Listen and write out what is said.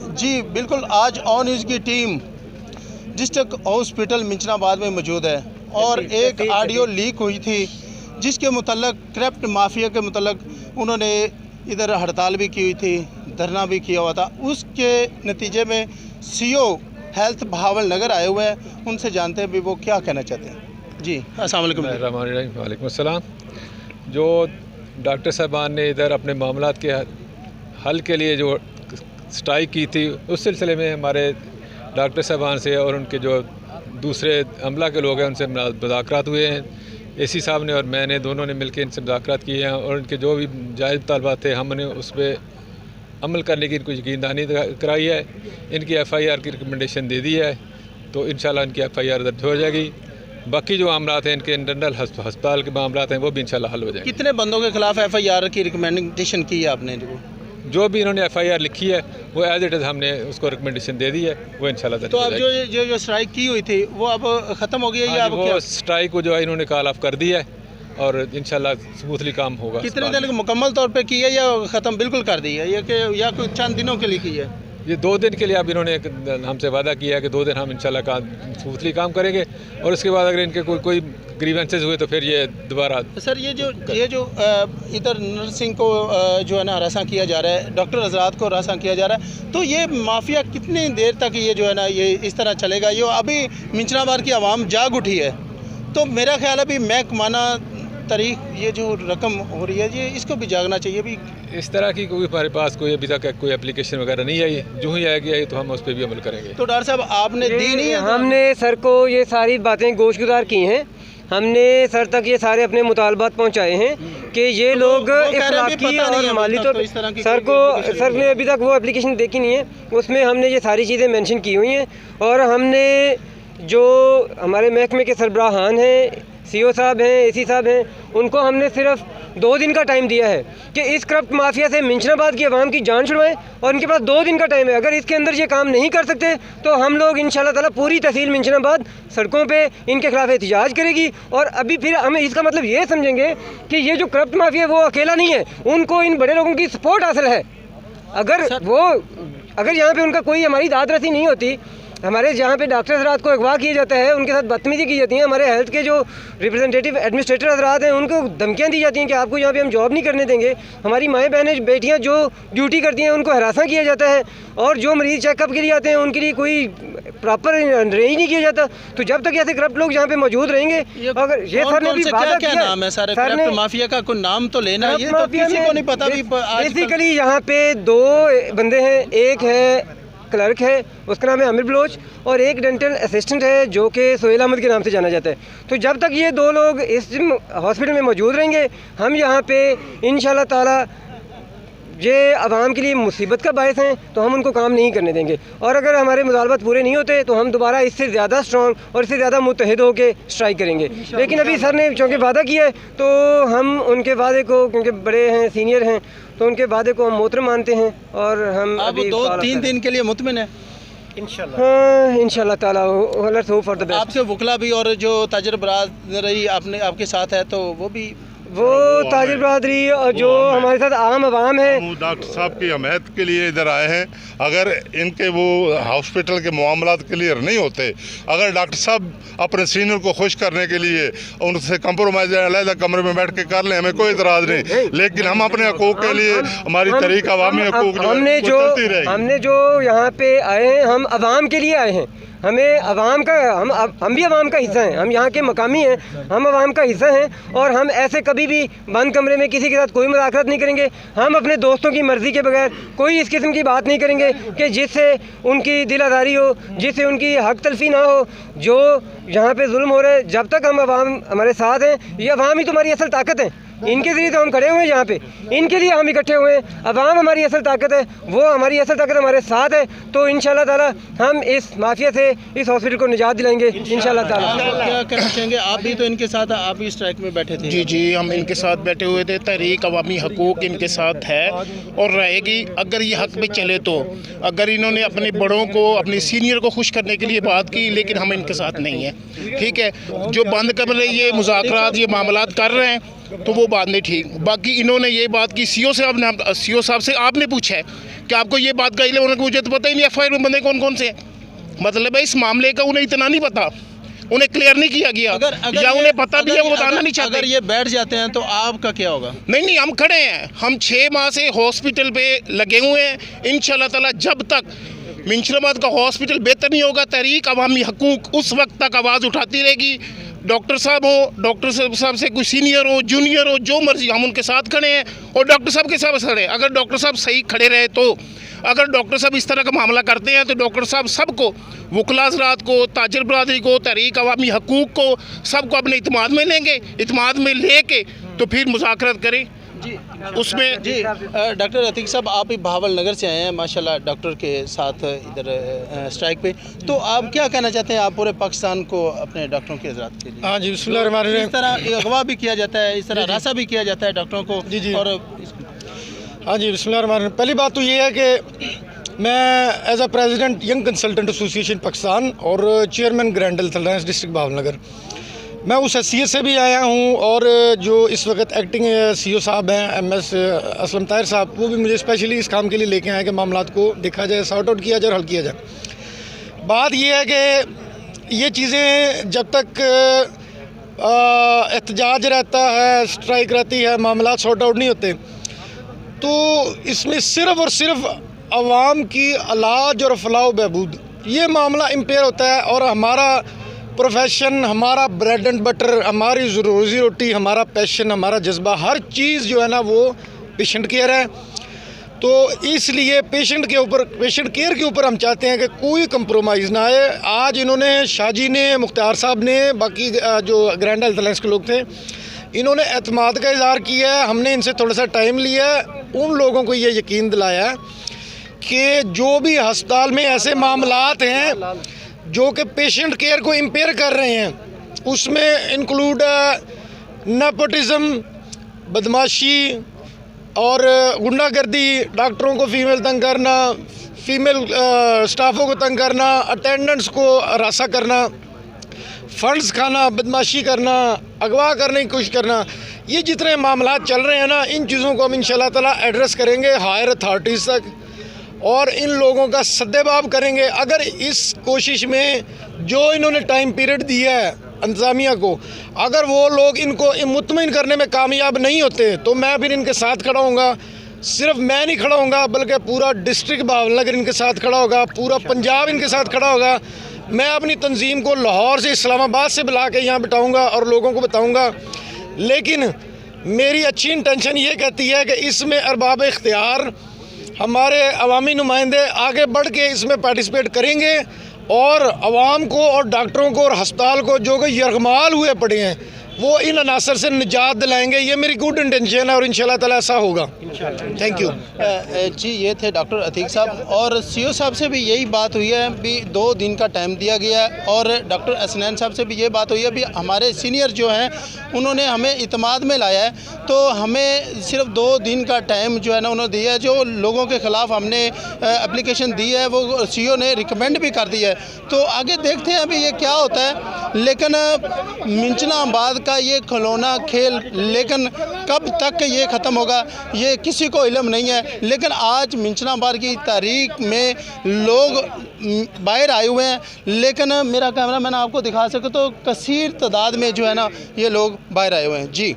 जी बिल्कुल, आज on news की टीम डिस्ट्रिक्ट हॉस्पिटल मिंचनाबाद में मौजूद है और एक ऑडियो लीक हुई थी जिसके मुतल्लक क्रिप्ट माफिया के मुतल्लक उन्होंने इधर हड़ताल भी की हुई थी, धरना भी किया हुआ था। उसके नतीजे में सीओ हेल्थ बहावल नगर आए हुए हैं, उनसे जानते हैं भी वो क्या कहना चाहते हैं। जी अस्सलाम वालेकुम। वालेकुम अस्सलाम। जो डॉक्टर साहबान ने इधर अपने मामलात के हल के लिए जो स्ट्राइक की थी, उस सिलसिले में हमारे डॉक्टर साहबान से और उनके जो दूसरे अमला के लोग हैं उनसे मुज़ाकरात हुए हैं। एसी साहब ने और मैंने दोनों ने मिलकर इनसे मुज़ाकरात किए हैं और उनके जो भी जायज़ तलबात थे हमने उस पर अमल करने की इनको यकीनदानी कराई है। इनकी FIR की रिकमेंडेशन दे दी है, तो इंशाल्लाह इनकी FIR दर्ज हो जाएगी। बाकी जो मामलात हैं इनके इंटरनल अस्पताल के मामलात हैं वो भी इंशाल्लाह हल हो जाएंगे। कितने बंदों के खिलाफ FIR की रिकमेंडेशन की है आपने? जो भी इन्होंने FIR लिखी है वो एज इट इज़ हमने उसको रिकमेंडेशन दे दी है, वो इंशाल्लाह। तो अब जो स्ट्राइक की हुई थी वो अब ख़त्म हो गई है या अब वो स्ट्राइक को जो है इन्होंने कॉल ऑफ कर दी है और इंशाल्लाह स्मूथली काम होगा। कितने दिन मुकम्मल तौर पे की है या ख़त्म बिल्कुल कर दी है या कोई चंद दिनों के लिए की है? ये 2 दिन के लिए अब इन्होंने हमसे वादा किया है कि 2 दिन हम इंशाल्लाह स्मूथली काम करेंगे और उसके बाद अगर इनके कोई ग्रीवेंसेस हुए तो फिर ये दोबारा। सर ये जो इधर नर्सिंग को जो है ना हरासा किया जा रहा है, डॉक्टर हजरात को हरासा किया जा रहा है, तो ये माफिया कितनी देर तक ये जो है ना ये इस तरह चलेगा? ये अभी मिंचनाबाद की आवाम जाग उठी है, तो मेरा ख्याल है अभी महकमाना तारीख ये जो रकम हो रही है ये इसको भी जागना चाहिए। भी इस तरह की कोई हमारे पास कोई अभी तक कोई एप्लीकेशन वगैरह नहीं आई, जो ही आएगी तो हम उस पर भी अमल करेंगे। तो डॉक्टर साहब आपने दी नहीं है? हमने सर को ये सारी बातें गोशगुजार की हैं, हमने सर तक ये सारे अपने मुतालबात पहुंचाए हैं कि ये लोग इखलाकी और माली तौर सर ने अभी तक वो एप्लीकेशन देखी नहीं है, उसमें हमने ये सारी चीज़ें मेंशन की हुई हैं और हमने जो हमारे महकमे के सरबराहान हैं, CO साहब हैं, AC साहब हैं, उनको हमने सिर्फ 2 दिन का टाइम दिया है कि इस करप्ट माफिया से मिंचनाबाद की आवाम की जान छुड़वाएं और उनके पास 2 दिन का टाइम है। अगर इसके अंदर ये काम नहीं कर सकते तो हम लोग इंशाल्लाह ताला पूरी तहसील मिंचनाबाद सड़कों पे इनके खिलाफ एहतजाज करेगी। और अभी फिर हम इसका मतलब ये समझेंगे कि ये जो करप्ट माफिया है वो अकेला नहीं है, उनको इन बड़े लोगों की सपोर्ट हासिल है। अगर यहाँ पर उनका कोई हमारी दादरसी नहीं होती, हमारे जहाँ पे डॉक्टर हजरात को अगवा किया जाता है, उनके साथ बदतमीजी की जाती है, हमारे हेल्थ के जो रिप्रेजेंटेटिव एडमिनिस्ट्रेटर हजरात हैं उनको धमकियाँ दी जाती हैं कि आपको यहाँ पे हम जॉब नहीं करने देंगे, हमारी माएँ बहनें बेटियाँ जो ड्यूटी करती हैं उनको हरासा किया जाता है और जो मरीज़ चेकअप के लिए आते हैं उनके लिए कोई प्रॉपर अरेंज नहीं किया जाता। तो जब तक ऐसे करप्ट लोग यहाँ पे मौजूद रहेंगे, अगर ये सर ने भी वादा किया, नाम है सारे करप्ट माफिया का कोई नाम तो लेना, ये तो किसी को नहीं पता। बेसिकली यहाँ पे 2 बंदे हैं, एक है क्लर्क है उसका नाम है आमिर बलोच और एक डेंटल असिस्टेंट है जो कि सोहेल अहमद के नाम से जाना जाता है। तो जब तक ये 2 लोग इस हॉस्पिटल में मौजूद रहेंगे हम यहाँ पे इंशाल्लाह ताला ये आवाम के लिए मुसीबत का बायस हैं तो हम उनको काम नहीं करने देंगे और अगर हमारे मुतालबात पूरे नहीं होते तो हम दोबारा इससे ज़्यादा स्ट्रॉन्ग और इससे ज़्यादा मुत्तहिद होकर स्ट्राइक करेंगे। लेकिन अभी सर ने चूँकि वादा किया है तो हम उनके वादे को, क्योंकि बड़े हैं सीनियर हैं, तो उनके वादे को हम मोहतरम मानते हैं और हम अभी 2-3 दिन के लिए मुतमिन है इंशाल्लाह ताला। आपसे वकला भी और जो ताजर बरादरी आपके साथ है तो वो ताजिर बरादरी और जो हमारे साथ आम आवाम है, डॉक्टर साहब की हमायत के लिए इधर आए हैं। अगर इनके वो हॉस्पिटल के मामलात क्लियर नहीं होते, अगर डॉक्टर साहब अपने सीनियर को खुश करने के लिए उनसे कंप्रोमाइज़ अलग कमरे में बैठ के कर लें, हमें कोई इतराज़ नहीं, लेकिन हम अपने हकूक़ के लिए हमारी तरीक़ अवामी हकूक़ हमने जो यहाँ पे आए हैं हम अवाम के लिए आए हैं। हमें अवाम का हम भी अवाम का हिस्सा हैं, हम यहाँ के मकामी हैं, हम अवाम का हिस्सा हैं और हम ऐसे कभी भी बंद कमरे में किसी के साथ कोई मुज़ाकरात नहीं करेंगे। हम अपने दोस्तों की मर्ज़ी के बगैर कोई इस किस्म की बात नहीं करेंगे कि जिससे उनकी दिल आज़ारी हो, जिससे उनकी हक तलफी ना हो। जो यहाँ पे जुल्म हो रहा है, जब तक हम अवाम हमारे साथ हैं, ये अवाम ही तुम्हारी असल ताकत है, इनके ज़रिए तो हम खड़े हुए हैं यहाँ पे, इनके लिए हम इकट्ठे हुए हैं। अवाम हमारी असल ताकत है, वो हमारी असल ताकत हमारे साथ है। तो इंशाल्लाह ताला हम इस माफिया से इस हॉस्पिटल को निजात दिलाएंगे इंशाल्लाह ताला। क्या कहना चाहेंगे? आप भी तो इनके साथ, आप भी स्ट्राइक में बैठे थे? जी हम इनके साथ बैठे हुए थे। तहरीक अवामी हकूक़ इनके साथ है और रहेगी अगर ये हक में चले तो। अगर इन्होंने अपने बड़ों को, अपने सीनियर को खुश करने के लिए बात की, लेकिन हम इनके साथ नहीं हैं, ठीक है। जो बंद कमरे ये मुज़ाकरात, ये मामलात कर रहे हैं, तो वो बात नहीं ठीक। बाकी इन्होंने ये बात की सीओ साहब से आपने पूछा है कि आपको ये बात का इल्म, उन्होंने मुझे तो पता ही नहीं एफआईआर में बंदे कौन कौन से हैं। मतलब है इस मामले का उन्हें इतना नहीं पता, उन्हें क्लियर नहीं किया गया, या उन्हें पता भी है वो बताना नहीं चाहते। अगर ये बैठ जाते हैं तो आपका क्या होगा? नहीं, हम खड़े हैं, हम 6 माह से हॉस्पिटल पे लगे हुए हैं। इंशाल्लाह ताला जब तक मिंशराबाद का हॉस्पिटल बेहतर नहीं होगा, तहरीक अवामी हकूक उस वक्त तक आवाज़ उठाती रहेगी। डॉक्टर साहब हो, डॉक्टर साहब से कोई सीनियर हो, जूनियर हो, जो मर्जी, हम उनके साथ खड़े हैं और डॉक्टर साहब के साथ खड़े हैं। अगर डॉक्टर साहब सही खड़े रहे तो, अगर डॉक्टर साहब इस तरह का मामला करते हैं तो डॉक्टर साहब सबको, वकला हज़रात को, ताजर बरादरी को, तहरीक अवामी हकूक को, सबको अपने इत्माद में लेंगे। इत्माद में लेके तो फिर मुज़ाकरत करें उसमें। जी डॉक्टर अतीक साहब, आप ही बहावल नगर से आए हैं माशाल्लाह डॉक्टर के साथ इधर स्ट्राइक पे, तो आप क्या कहना चाहते हैं? आप पूरे पाकिस्तान को अपने डॉक्टरों के हज़रात के लिए, हाँ जी, बिस्मिल्लाहिर्रहमानिर्रहीम। इस तरह अगवा भी किया जाता है, इस तरह रासा भी किया जाता है डॉक्टरों को। जी। और हाँ जी, बिस्मिल्लाहिर्रहमानिर्रहीम। पहली बात तो ये है कि मैं as a president young consultant association Pakistan और chairman grand health alliance district Bahawalnagar, मैं उस हैसियत से भी आया हूँ। और जो इस वक्त एक्टिंग सीओ साहब हैं MS असलम ताहिर साहब, वो भी मुझे स्पेशली इस काम के लिए लेके आए कि मामलात को देखा जाए, सॉर्ट आउट किया जाए और हल किया जाए। बात ये है कि ये चीज़ें जब तक एहतजाज रहता है, स्ट्राइक रहती है, मामला सॉर्ट आउट नहीं होते, तो इसमें सिर्फ़ और सिर्फ अवाम की इलाज और फलाह बहबूद, ये मामला इम्पेयर होता है। और हमारा प्रोफेशन, हमारा ब्रेड एंड बटर, हमारी रोज़ी रोटी, हमारा पैशन, हमारा जज्बा, हर चीज़ जो है ना वो पेशेंट केयर है। तो इसलिए पेशेंट केयर के ऊपर हम चाहते हैं कि कोई कंप्रोमाइज़ ना आए। आज इन्होंने, शाहजी ने, मुख्तार साहब ने, बाकी जो ग्रैंड हेल्थ अलायंस के लोग थे, इन्होंने एतमाद का इज़हार किया है। हमने इनसे थोड़ा सा टाइम लिया है, उन लोगों को ये यकीन दिलाया है कि जो भी अस्पताल में ऐसे मामलात हैं जो कि पेशेंट केयर को इम्पेयर कर रहे हैं, उसमें इंक्लूड नेपोटिज़म, बदमाशी और गुंडागर्दी, डॉक्टरों को फीमेल तंग करना, फीमेल स्टाफों को तंग करना, अटेंडेंट्स को हरासा करना, फंड्स खाना, बदमाशी करना, अगवा करने की कोशिश करना, ये जितने मामलात चल रहे हैं ना, इन चीज़ों को हम इंशाल्लाह ताला एड्रेस करेंगे हायर अथॉरिटीज़ तक और इन लोगों का सद्देबाब करेंगे। अगर इस कोशिश में जो इन्होंने टाइम पीरियड दिया है इंतज़ामिया को, अगर वो लोग इनको मुतमिन करने में कामयाब नहीं होते तो मैं फिर इनके साथ खड़ा हूँगा। सिर्फ मैं नहीं खड़ा हूँगा बल्कि पूरा डिस्ट्रिक्ट बहावलनगर इनके साथ खड़ा होगा, पूरा पंजाब इनके साथ खड़ा होगा। मैं अपनी तंजीम को लाहौर से, इस्लामाबाद से बुला के यहाँ बिठाऊँगा और लोगों को बताऊँगा। लेकिन मेरी अच्छी इंटेंशन ये कहती है कि इसमें अरबाब इख्तियार, हमारे अवामी नुमाइंदे आगे बढ़ के इसमें पार्टिसिपेट करेंगे और आवाम को और डॉक्टरों को और हस्पताल को जो कि यरगमाल हुए पड़े हैं वो इन अनासर से निजात दिलाएंगे। ये मेरी गुड इंटेंशन है और इंशाल्लाह ताला ऐसा होगा। Thank you. जी, ये थे डॉक्टर अतीक साहब और सीओ साहब से भी यही बात हुई है, भी 2 दिन का टाइम दिया गया है। और डॉक्टर असनैन साहब से भी ये बात हुई है, भी हमारे सीनियर जो हैं उन्होंने हमें इत्माद में लाया है, तो हमें सिर्फ 2 दिन का टाइम जो है ना उन्होंने दिया है। जो लोगों के ख़िलाफ़ हमने एप्लीकेशन दी है वो सीओ ने रिकमेंड भी कर दिया है, तो आगे देखते हैं अभी ये क्या होता है। लेकिन मिंचनाबाद का ये खिलौना खेल, लेकिन कब तक ये ख़त्म होगा ये किसी को इल्म नहीं है। लेकिन आज मिंचनाबाद की तारीख में लोग बाहर आए हुए हैं, लेकिन मेरा कैमरा मैन आपको दिखा सके तो कसीर तादाद में जो है ना ये लोग बाहर आए हुए हैं। जी।